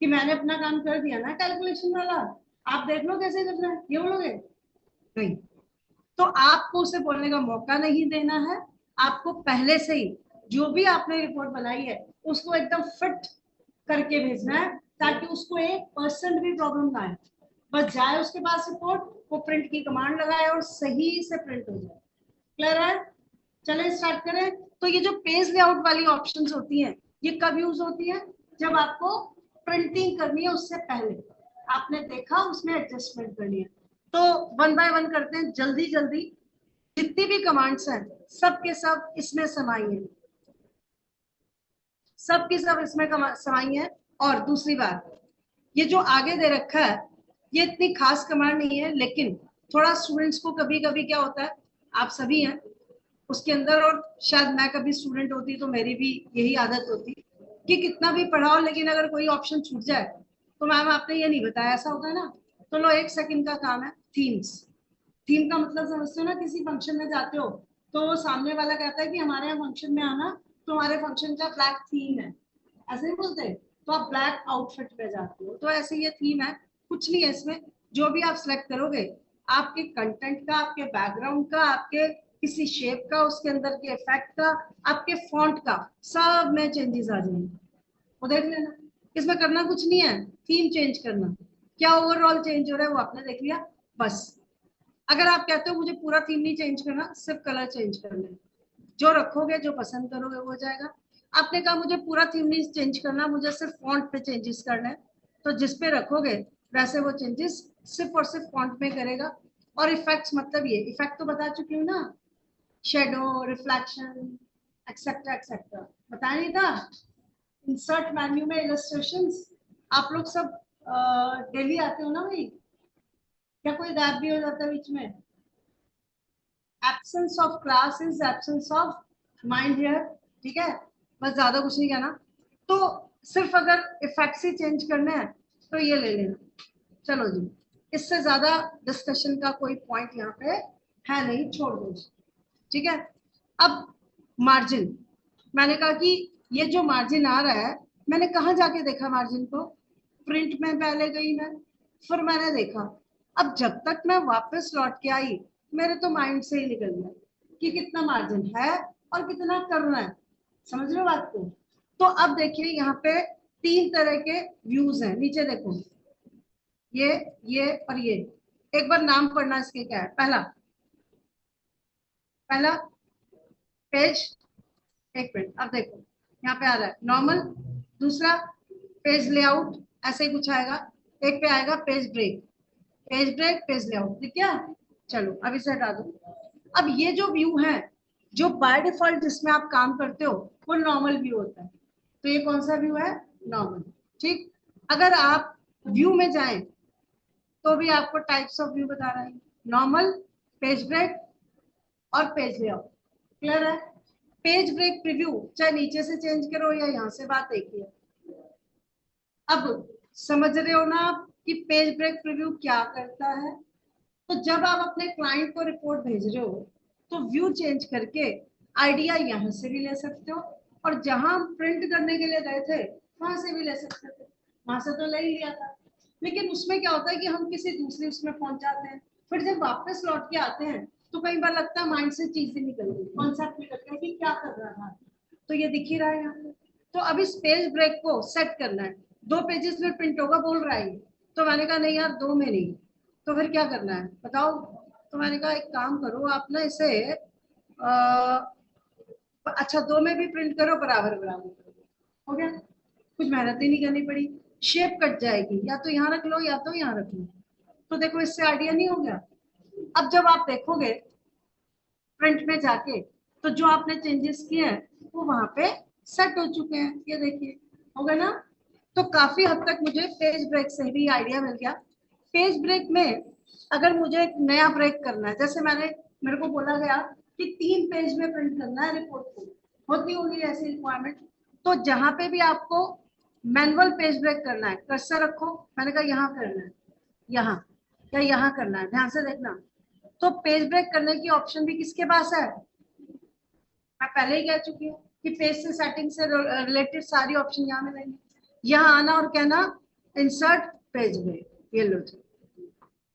S1: कि मैंने अपना काम कर दिया ना कैलकुलेशन वाला, आप देख लो कैसे करना है, ये बोलोगे? नहीं। तो आपको उसे बोलने का मौका नहीं देना है, आपको पहले से ही जो भी आपने रिपोर्ट बनाई है उसको एकदम फिट करके भेजना है, ताकि उसको 1% भी प्रॉब्लम ना आए। बस जाए उसके पास रिपोर्ट, वो प्रिंट की कमांड लगाए और सही से प्रिंट हो जाए। क्लियर है? चले स्टार्ट करें। तो ये जो पेज लेआउट वाली ऑप्शंस होती हैं, ये कब यूज होती है, जब आपको प्रिंटिंग करनी है उससे पहले, आपने देखा उसमें एडजस्टमेंट करनी है। तो वन बाय वन करते हैं जल्दी जल्दी। जितनी भी कमांड्स हैं सब के सब इसमें समाई है, सब की सब इसमें समाई है। और दूसरी बात, ये जो आगे दे रखा है ये इतनी खास कमांड नहीं है, लेकिन थोड़ा स्टूडेंट्स को कभी कभी क्या होता है, आप सभी हैं उसके अंदर, और शायद मैं कभी स्टूडेंट होती तो मेरी भी यही आदत होती कि कितना भी पढ़ाओ लेकिन अगर कोई ऑप्शन छूट जाए तो मैम आपने ये नहीं बताया, ऐसा होता है ना। तो लो 1 सेकंड का काम है, थीम्स। थीम का मतलब समझते हो ना, किसी फंक्शन में जाते हो तो वो सामने वाला कहता है कि हमारे यहाँ फंक्शन में आना, तो हमारे फंक्शन का ब्लैक थीम है, ऐसे ही बोलते हैं, तो आप ब्लैक आउटफिट पे जाते हो, तो ऐसे ये थीम है। कुछ नहीं है इसमें, जो भी आप सिलेक्ट करोगे, आपके कंटेंट का, आपके बैकग्राउंड का, आपके किसी शेप का, उसके अंदर के इफेक्ट का, आपके फॉन्ट का, सब में चेंजेस आ जाएंगे, वो देख लेना। इसमें करना कुछ नहीं है, थीम चेंज करना, क्या ओवरऑल चेंज हो रहा है वो आपने देख लिया बस। अगर आप कहते हो मुझे पूरा थीम नहीं चेंज करना, सिर्फ कलर चेंज करना है, जो रखोगे जो पसंद करोगे वो हो जाएगा। आपने कहा मुझे पूरा थीम नहीं चेंज करना, मुझे सिर्फ फॉन्ट पे चेंजेस करना है, तो जिस पे रखोगे वैसे वो चेंजेस सिर्फ और सिर्फ फॉन्ट में करेगा। और इफेक्ट्स, मतलब ये इफेक्ट तो बता चुकी हूँ ना, शेडो, रिफ्लेक्शन, एक्सेट्रा एक्सेट्रा, बताया नहीं था। इंसर्ट मेन्यू में इलस्ट्रेशंस, आप लोग सब डेली आते हो ना भाई, क्या कोई गायब भी हो जाता है बीच में? Absence of class is absence of mind here, ठीक है, बस ज्यादा कुछ नहीं कहना। तो सिर्फ अगर इफेक्ट्स ही चेंज करने हैं तो ये ले लेना। चलो जी, इससे ज्यादा डिस्कशन का कोई पॉइंट यहाँ पे है नहीं, छोड़ दो जी। ठीक है। अब मार्जिन, मैंने कहा कि ये जो मार्जिन आ रहा है, मैंने कहाँ जाके देखा मार्जिन को, प्रिंट में पहले गई मैं, फिर मैंने देखा। अब जब तक मैं वापस लौट के आई, मेरे तो माइंड से ही निकल गया कि कितना मार्जिन है और कितना करना है। समझ रहे हो बात को? तो अब देखिए यहाँ पे 3 तरह के व्यूज हैं, नीचे देखो, ये और ये। एक बार नाम पढ़ना इसके क्या है। पहला, पहला पेज, एक मिनट, अब देखो यहाँ पे आ रहा है नॉर्मल। दूसरा पेज लेआउट, ऐसे ही कुछ आएगा। एक पे आएगा page break, page break, page layout, ठीक है। चलो अब इसे हटा दो। अब ये जो व्यू है, जो बाय डिफॉल्ट जिसमें आप काम करते हो, वो नॉर्मल व्यू होता है। तो ये कौन सा व्यू है? नॉर्मल। ठीक। अगर आप व्यू में जाएं तो भी आपको टाइप्स ऑफ व्यू बता रहा है, नॉर्मल, पेज ब्रेक और पेज लेआउट। क्लियर है? पेज ब्रेक प्रीव्यू चाहे नीचे से चेंज करो या यहाँ से, बात एक ही है। अब समझ रहे हो ना आप कि पेज ब्रेक प्रीव्यू क्या करता है? तो जब आप अपने क्लाइंट को रिपोर्ट भेज रहे हो तो व्यू चेंज करके आइडिया यहाँ से भी ले सकते हो, और जहां हम प्रिंट करने के लिए गए थे वहां से भी ले सकते थे। वहां से तो ले ही लिया था, लेकिन उसमें क्या होता है कि हम किसी दूसरे उसमें पहुंच जाते हैं, फिर जब वापस लौट के आते हैं तो कई बार लगता है माइंड से चीजें निकल गई, कॉन्सेप्ट निकल गया कि क्या कर रहा था। तो ये दिख ही रहा है यहाँ पे। तो अब इस पेज ब्रेक को सेट करना है। 2 पेजेस में प्रिंट होगा बोल रहा है ये। तो मैंने कहा नहीं यार, 2 में नहीं। तो फिर क्या करना है बताओ? तो मैंने कहा एक काम करो आप ना इसे अच्छा 2 में भी प्रिंट करो, बराबर बराबर करो। हो गया, कुछ मेहनत ही नहीं करनी पड़ी। शेप कट जाएगी, या तो यहाँ रख लो या तो यहाँ रख लो। तो देखो इससे आइडिया नहीं हो गया? अब जब आप देखोगे प्रिंट में जाके तो जो आपने चेंजेस किए हैं वो वहां पे सेट हो चुके हैं, ये देखिए। हो गया ना? तो काफी हद तक मुझे पेज ब्रेक से भी आइडिया मिल गया। पेज ब्रेक में अगर मुझे एक नया ब्रेक करना है, जैसे मेरे को बोला गया कि 3 पेज में प्रिंट करना है रिपोर्ट को, होती होगी ऐसी रिक्वायरमेंट। तो जहां पे भी आपको मैनुअल पेज ब्रेक करना है, कर्सर रखो, मैंने कहा यहाँ करना है, यहाँ या यहाँ करना है, ध्यान से देखना। तो पेज ब्रेक करने की ऑप्शन भी किसके पास है? मैं पहले ही कह चुकी हूँ कि पेज से सेटिंग से रिलेटेड सारी ऑप्शन यहाँ मिलेंगी। यहाँ आना और कहना इंसर्ट पेज ब्रेक, ये लो जी।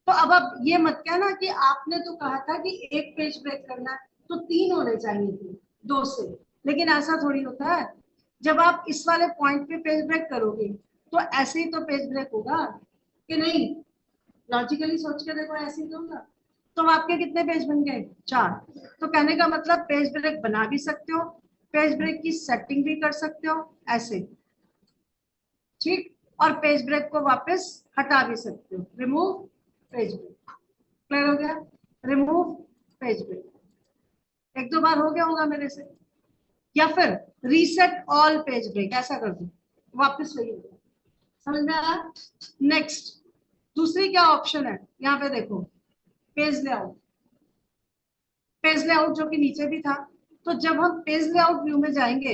S1: तो अब आप ये मत कहना कि आपने तो कहा था कि एक पेज ब्रेक करना है तो 3 होने चाहिए थे 2 से, लेकिन ऐसा थोड़ी होता है। जब आप इस वाले पॉइंट पे पेज ब्रेक करोगे तो ऐसे ही तो पेज ब्रेक होगा कि नहीं? लॉजिकली सोच के देखो, ऐसे ही तो होगा। तो आपके कितने पेज बन गए? 4। तो कहने का मतलब पेज ब्रेक बना भी सकते हो, पेज ब्रेक की सेटिंग भी कर सकते हो ऐसे, ठीक। और पेज ब्रेक को वापस हटा भी सकते हो, रिमूव पेज ब्रेक। क्लियर हो गया? रिमूव पेज ब्रेक 1-2 बार हो गया होगा मेरे से। या फिर रीसेट ऑल पेज ब्रेक, ऐसा कर दो, वापस वही हो गया। समझ में आया? नेक्स्ट दूसरी क्या ऑप्शन है, यहाँ पे देखो, पेज लेआउट। पेज लेआउट जो कि नीचे भी था। तो जब हम पेज लेआउट व्यू में जाएंगे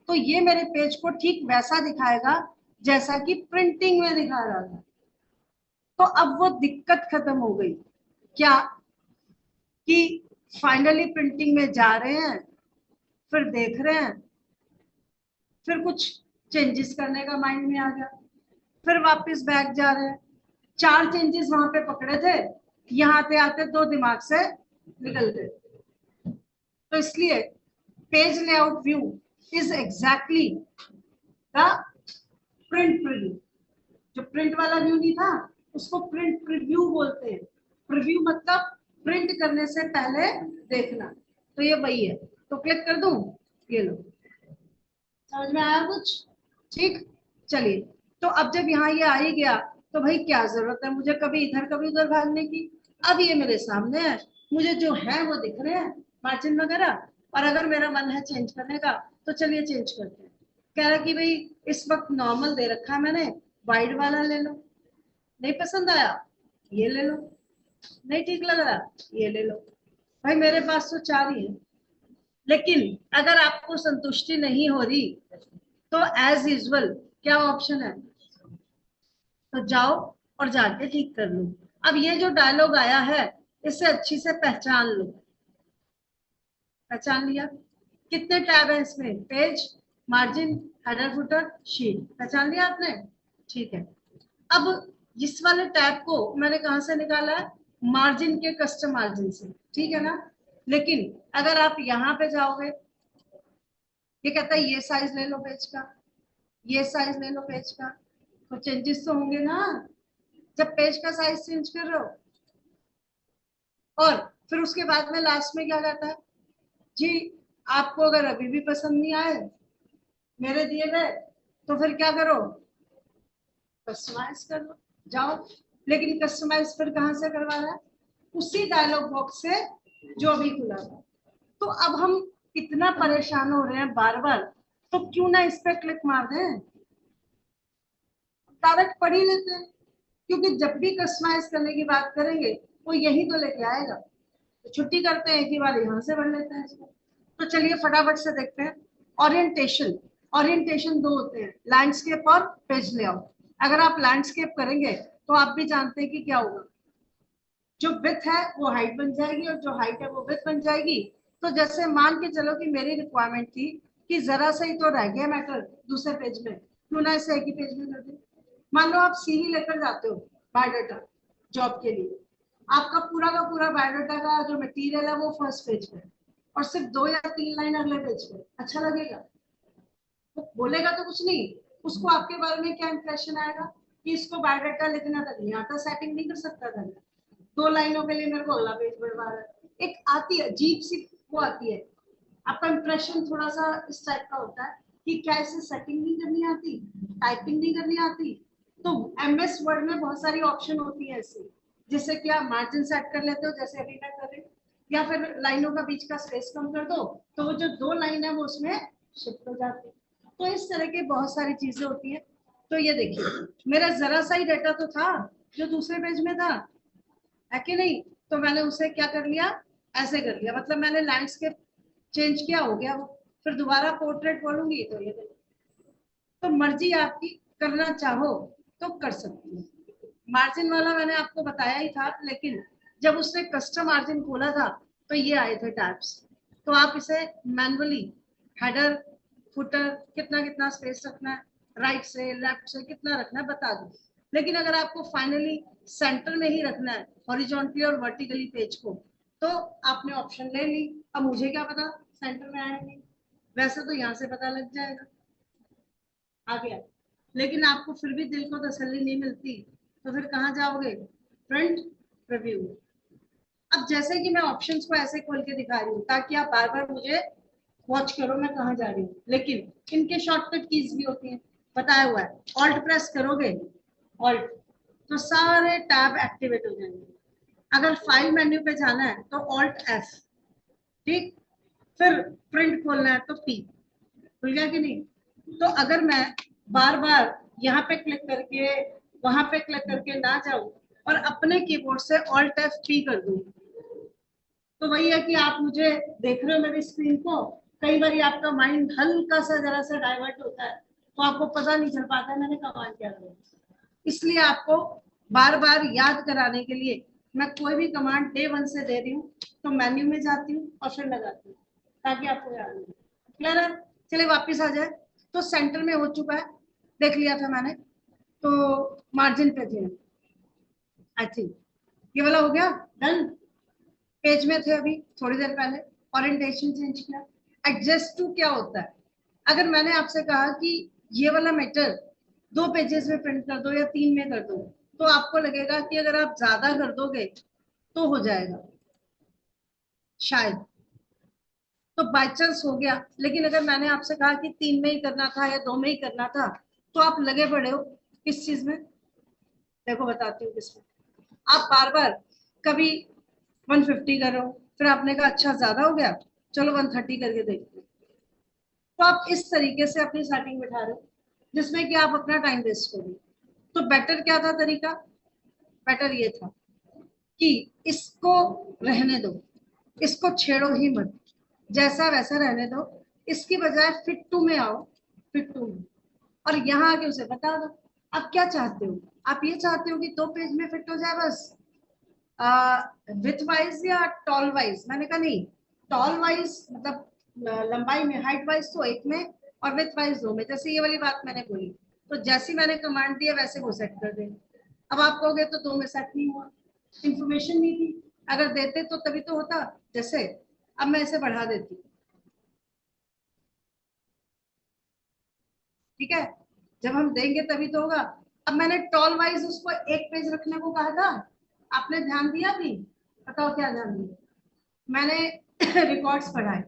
S1: तो ये मेरे पेज को ठीक वैसा दिखाएगा जैसा कि प्रिंटिंग में दिखा रहा था। तो अब वो दिक्कत खत्म हो गई क्या, कि फाइनली प्रिंटिंग में जा रहे हैं, फिर देख रहे हैं, फिर कुछ चेंजेस करने का माइंड में आ गया, फिर वापस बैक जा रहे हैं। 4 चेंजेस वहां पे पकड़े थे, यहाँ पे आते 2 दिमाग से निकल गए। तो इसलिए page layout view is exactly the print preview. जो प्रिंट वाला व्यू नहीं था उसको प्रिंट प्रीव्यू बोलते हैं। प्रीव्यू मतलब प्रिंट करने से पहले देखना। तो ये वही है। तो क्लिक कर दूं, ये लो, समझ में आया कुछ? ठीक, चलिए। तो अब जब यहाँ ये आ ही गया तो भाई क्या जरूरत है मुझे कभी इधर कभी उधर भागने की? अब ये मेरे सामने है, मुझे जो है वो दिख रहे हैं, मार्जिन वगैरह। और अगर मेरा मन है चेंज करने का तो चलिए चेंज करते हैं। कह रहा कि भाई इस वक्त नॉर्मल दे रखा है मैंने, वाइड वाला ले लो। नहीं पसंद आया ये ले लो, नहीं ठीक लग रहा ये ले लो। भाई मेरे पास तो 4 ही है, लेकिन अगर आपको संतुष्टि नहीं हो रही तो एज यूजुअल क्या ऑप्शन है? तो जाओ और जाके ठीक कर लो। अब ये जो डायलॉग आया है इसे अच्छी से पहचान लो। पहचान लिया? कितने टैब है इसमें? Page, margin, header footer, sheet. पहचान लिया आपने? ठीक है। अब इस वाले टैब को मैंने कहां से निकाला है? मार्जिन के कस्टम मार्जिन से, ठीक है ना? लेकिन अगर आप यहाँ पे जाओगे, ये कहता है ये साइज ले लो पेज का, ये साइज ले लो पेज का। तो चेंजेस तो होंगे ना जब पेज का साइज चेंज कर रहे हो। और फिर उसके बाद में लास्ट में क्या कहता है जी, आपको अगर अभी भी पसंद नहीं आए मेरे दिए गए तो फिर क्या करो? कस्टमाइज कर लो, जाओ। लेकिन कस्टमाइज फिर कहां से करवा रहा है? उसी डायलॉग बॉक्स से जो अभी खुला था। तो अब हम इतना परेशान हो रहे हैं बार बार, तो क्यों ना इस पे क्लिक मार दें, डायरेक्ट पढ़ ही लेते हैं। क्योंकि जब भी कस्टमाइज करने की बात करेंगे वो यही तो लेके आएगा। तो छुट्टी करते हैं, एक ही बार यहाँ से पढ़ लेते हैं इसको। तो चलिए फटाफट से देखते हैं। ओरिएंटेशन, ओरिएंटेशन दो होते हैं, लैंडस्केप और पेज लेआउट। अगर आप लैंडस्केप करेंगे तो आप भी जानते हैं कि क्या होगा, जो विथ है वो हाइट बन जाएगी और जो हाइट है वो विथ बन जाएगी। तो जैसे मान के चलो कि मेरी रिक्वायरमेंट थी कि जरा सा ही तो रह गया मैटर दूसरे पेज में, क्यों ना इसे एक ही पेज में कर दे। मान लो आप सीवी लेकर जाते हो बायोडाटा जॉब के लिए, आपका पूरा का पूरा बायोडाटा का जो मटेरियल है वो फर्स्ट पेज पे और सिर्फ 2 या 3 लाइन अगले पेज पे, अच्छा लगेगा? वो बोलेगा तो कुछ नहीं, उसको आपके बारे में क्या इंप्रेशन आएगा कि इसको बायोडाटा लिखना तक नहीं आता, सेटिंग नहीं कर सकता था, 2 लाइनों के लिए मेरे को अगला पेज बढ़वा रहा है। एक आती है अजीब सी, वो आती है, आपका इंप्रेशन थोड़ा सा इस टाइप का होता है कि क्या इसे सेटिंग नहीं करनी आती, टाइपिंग नहीं करनी आती। तो एमएस वर्ड में बहुत सारी ऑप्शन होती है ऐसी, जिससे कि आप मार्जिन सेट कर लेते हो जैसे अभी मैं कर रही हूँ, या फिर लाइनों का बीच का स्पेस कम कर दो तो वो जो 2 लाइन है वो उसमें शिफ्ट हो जाती है। तो इस तरह की बहुत सारी चीजें होती है। तो ये देखिए, मेरा जरा सा ही डाटा तो था जो दूसरे पेज में था, है कि नहीं? तो मैंने उसे क्या कर लिया, ऐसे कर लिया, मतलब मैंने लैंडस्केप चेंज किया, हो गया वो। फिर दोबारा पोर्ट्रेट बोलूंगी तो ये देखो। तो मर्जी आपकी, करना चाहो तो कर सकती हो। मार्जिन वाला मैंने आपको बताया ही था, लेकिन जब उसने कस्टम मार्जिन खोला था तो ये आए थे टैब्स। तो आप इसे मैनुअली हेडर फुटर कितना कितना स्पेस रखना है, राइट से लेफ्ट से कितना रखना है बता दो। लेकिन अगर आपको फाइनली सेंटर में ही रखना है, हॉरिजॉन्टली और वर्टिकली पेज को, तो आपने ऑप्शन ले ली। अब मुझे क्या पता सेंटर में आया नहीं, वैसे तो यहाँ से पता लग जाएगा आ गया, लेकिन आपको फिर भी दिल को तसल्ली नहीं मिलती, तो फिर कहाँ जाओगे, फ्रंट रिव्यू। अब जैसे कि मैं ऑप्शंस को ऐसे खोल के दिखा रही हूँ ताकि आप बार बार मुझे वॉच करो मैं कहाँ जा रही हूँ, लेकिन इनके शॉर्टकट कीज भी होती हैं, बताया हुआ है। ऑल्ट प्रेस करोगे, ऑल्ट, तो सारे टैब एक्टिवेट हो जाएंगे। अगर फाइल मेन्यू पे जाना है तो ऑल्ट एफ, ठीक। फिर प्रिंट खोलना है तो पी, खुल गया कि नहीं? तो अगर मैं बार बार यहाँ पे क्लिक करके वहां पे क्लिक करके ना जाऊं और अपने कीबोर्ड से ऑल्ट एफ पी कर दूं, तो वही है कि आप मुझे देख रहे हो मेरी स्क्रीन को, कई बार आपका माइंड हल्का सा जरा सा डाइवर्ट होता है तो आपको पता नहीं चल पाता है मैंने कमांड क्या करी। इसलिए आपको बार बार याद कराने के लिए मैं कोई भी कमांड डे 1 से दे रही हूँ तो मेन्यू में जाती हूँ और फिर लगाती हूँ ताकि आपको याद रहे। क्लियर है? चलिए वापिस आ जाए। तो सेंटर में हो चुका है, देख लिया था मैंने। तो मार्जिन पे थे आई थिंक, ये वाला हो गया डन। पेज में थे अभी थोड़ी देर पहले, ओरिएंटेशन चेंज किया। एडजस्ट टू क्या होता है, अगर मैंने आपसे कहा कि ये वाला मैटर 2 पेजेस में प्रिंट कर दो या 3 में कर दो, तो आपको लगेगा कि अगर आप ज्यादा कर दोगे तो हो जाएगा शायद, तो बाय चांस हो गया। लेकिन अगर मैंने आपसे कहा कि 3 में ही करना था या 2 में ही करना था, तो आप लगे पड़े हो किस चीज में, देखो बताती हूँ किसमें। आप बार बार कभी 150 करो, फिर आपने कहा अच्छा ज्यादा हो गया, चलो 130 करके देखते हैं। तो आप इस तरीके से अपनी सेटिंग बिठा रहे हो जिसमें कि आप अपना टाइम वेस्ट करो। तो बेटर क्या था तरीका, बेटर ये था कि इसको रहने दो, इसको छेड़ो ही मत, जैसा वैसा रहने दो। इसकी बजाय फिट टू में आओ, फिट टू में, और यहाँ आके उसे बता दो आप क्या चाहते हो। आप ये चाहते हो कि 2 पेज में फिट हो जाए बस, विथ वाइज या टॉल वाइज? मैंने कहा नहीं, टॉल वाइज मतलब लंबाई में, हाइट वाइज तो 1 में और विथ वाइज 2 में, जैसे ये वाली बात मैंने बोली। तो जैसी मैंने कमांड दिया वैसे वो सेट कर दे। अब आप कहोगे तो 2 में सेट नहीं हुआ, इंफॉर्मेशन नहीं थी, अगर देते तो तभी तो होता। जैसे अब मैं इसे बढ़ा देती हूँ, ठीक है, जब हम देंगे तभी तो होगा। अब मैंने टॉल वाइज उसको 1 पेज रखने को कहा था, आपने ध्यान दिया भी? बताओ क्या ध्यान दिया? मैंने रिकॉर्ड्स पढ़ाए,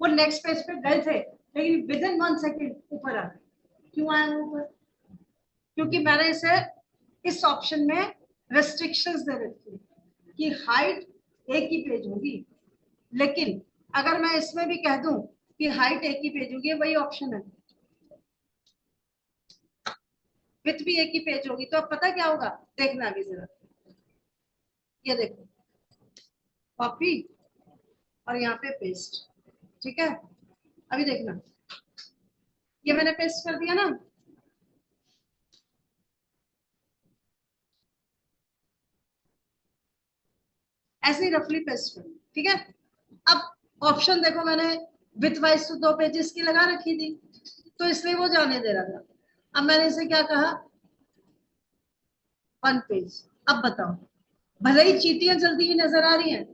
S1: वो नेक्स्ट पेज पे गए थे लेकिन विद इन 1 सेकेंड ऊपर आ गए। क्यों आए ऊपर? क्योंकि मैंने इसे इस ऑप्शन में रेस्ट्रिक्शंस दे रखी कि हाइट एक ही पेज होगी, लेकिन अगर मैं इसमें भी कह दूं कि हाइट एक ही पेज होगी, वही ऑप्शन है, विथ भी एक ही पेज होगी, तो अब पता क्या होगा, देखना अभी जरा, ये देखो, कॉपी और यहाँ पे पेस्ट, ठीक है, अभी देखना, ये मैंने पेस्ट कर दिया ना, ऐसे ही रफली पेस्ट कर, ठीक है। अब ऑप्शन देखो, मैंने विथ वाइज तो 2 पेजेस की लगा रखी थी, तो इसलिए वो जाने दे रहा था। अब मैंने इसे क्या कहा, 1 पेज। अब बताओ, भले ही चीटियां जल्दी ही नजर आ रही हैं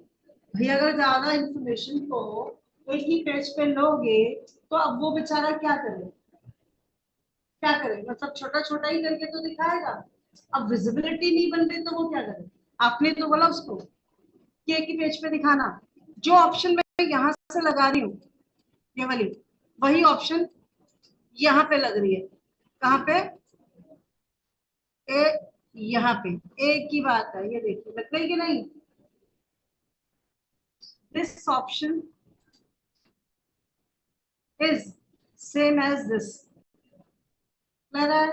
S1: भैया, अगर ज्यादा इंफॉर्मेशन को एक ही पेज पे लोगे तो अब वो बेचारा क्या करे, क्या करे, मतलब छोटा छोटा ही करके तो दिखाएगा। अब विजिबिलिटी नहीं बन रही तो वो क्या करे, आपने तो बोला उसको कि एक ही पेज पे दिखाना। जो ऑप्शन मैं यहाँ से लगा रही हूँ, ये वाली, वही ऑप्शन यहाँ पे लग रही है। कहाँ पे, ए, यहाँ पे। एक ही बात है, ये देखिए लग गई कि नहीं। This option is same as this, लग रहा है,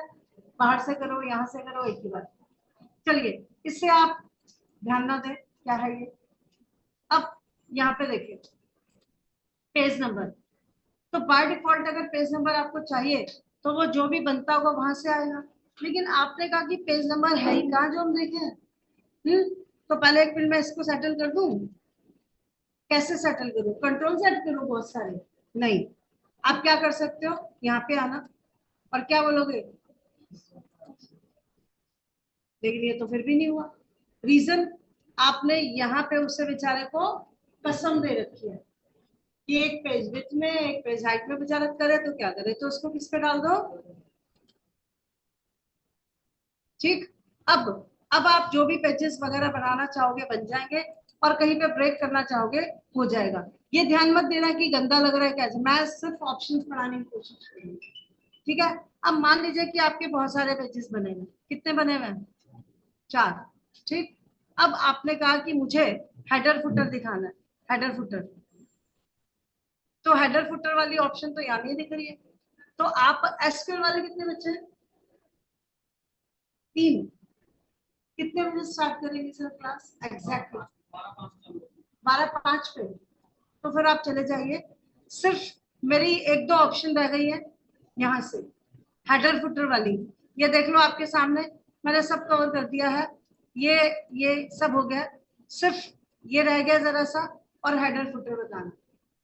S1: बाहर से करो यहाँ से करो एक ही बात। चलिए इससे आप ध्यान ना दें, क्या है ये। अब यहाँ पे देखिए पेज नंबर, तो बाय डिफॉल्ट अगर पेज नंबर आपको चाहिए तो वो जो भी बनता होगा वहां से आएगा। लेकिन आपने कहा कि पेज नंबर है ही कहाँ जो हम देखें। तो पहले एक मिनट में इसको सेटल कर दूं। कैसे सेटल करूं, कंट्रोल सेट करूं बहुत सारे, नहीं। आप क्या कर सकते हो, यहाँ पे आना और क्या बोलोगे, लेकिन ये तो फिर भी नहीं हुआ। रीजन, आपने यहाँ पे उससे बेचारे को कसम दे रखी है कि एक पेज विथ में एक पेज हाइट में बेचारा करे तो क्या करे, तो उसको किस पे डाल दो, ठीक। अब आप जो भी पेजेस वगैरह बनाना चाहोगे बन जाएंगे, और कहीं पे ब्रेक करना चाहोगे हो जाएगा। ये ध्यान मत देना कि गंदा लग रहा है कैसे, मैं सिर्फ ऑप्शंस बनाने की कोशिश करूंगी, ठीक है। अब मान लीजिए कि आपके बहुत सारे पेजेस बने हुए, कितने बने हुए हैं, 4, ठीक। अब आपने कहा कि मुझे हेडर फुटर दिखाना है, हेडर फुटर, तो हेडर फुटर वाली ऑप्शन तो यहाँ नहीं दिख रही है। तो आप एसक्यूएल वाले कितने बच्चे हैं, 3, कितने बजे स्टार्ट करेंगे सर क्लास एग्जैक्टली, 12:05 पे। तो फिर आप चले जाइए, सिर्फ मेरी 1-2 ऑप्शन रह गई है यहाँ से, हेडर फुटर वाली, ये देख लो आपके सामने, मैंने सब कवर कर दिया है। ये ये सब हो गया, सिर्फ ये रह गया जरा सा, और हेडर फुटर बताना।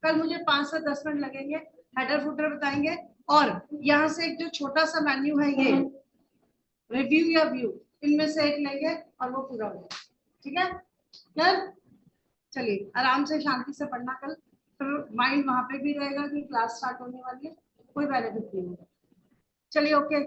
S1: कल मुझे 5 से 10 मिनट लगेंगे, हेडर फुटर बताएंगे, और यहाँ से एक जो छोटा सा मेन्यू है ये रिव्यू या व्यू, इनमें से एक लेंगे और वो पूरा हो जाएगा, ठीक है क्लियर। चलिए आराम से शांति से पढ़ना कल, फिर माइंड वहां पे भी रहेगा कि क्लास स्टार्ट होने वाली है, कोई बेनिफिट नहीं होगा। चलिए ओके।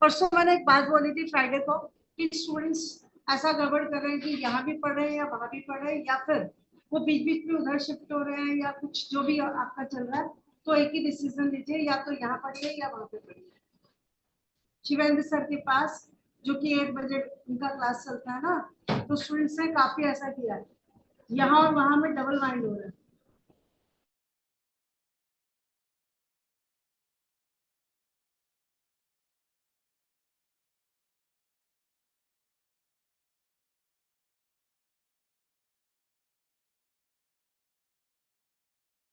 S1: परसों मैंने एक बात बोली थी फ्राइडे को कि स्टूडेंट्स ऐसा गड़बड़ कर रहे हैं कि यहाँ भी पढ़ रहे हैं या वहां भी पढ़ रहे हैं, या फिर वो बीच बीच में उधर शिफ्ट हो रहे हैं, या कुछ जो भी आपका चल रहा है, तो एक ही डिसीजन लीजिए, या तो यहाँ पढ़िए या वहां पे पढ़िए। शिवेंद्र सर के पास, जो कि 1 बजे उनका क्लास चलता है ना, तो स्टूडेंट्स ने काफी ऐसा किया है, यहाँ और वहां में डबल माइंड हो रहा है।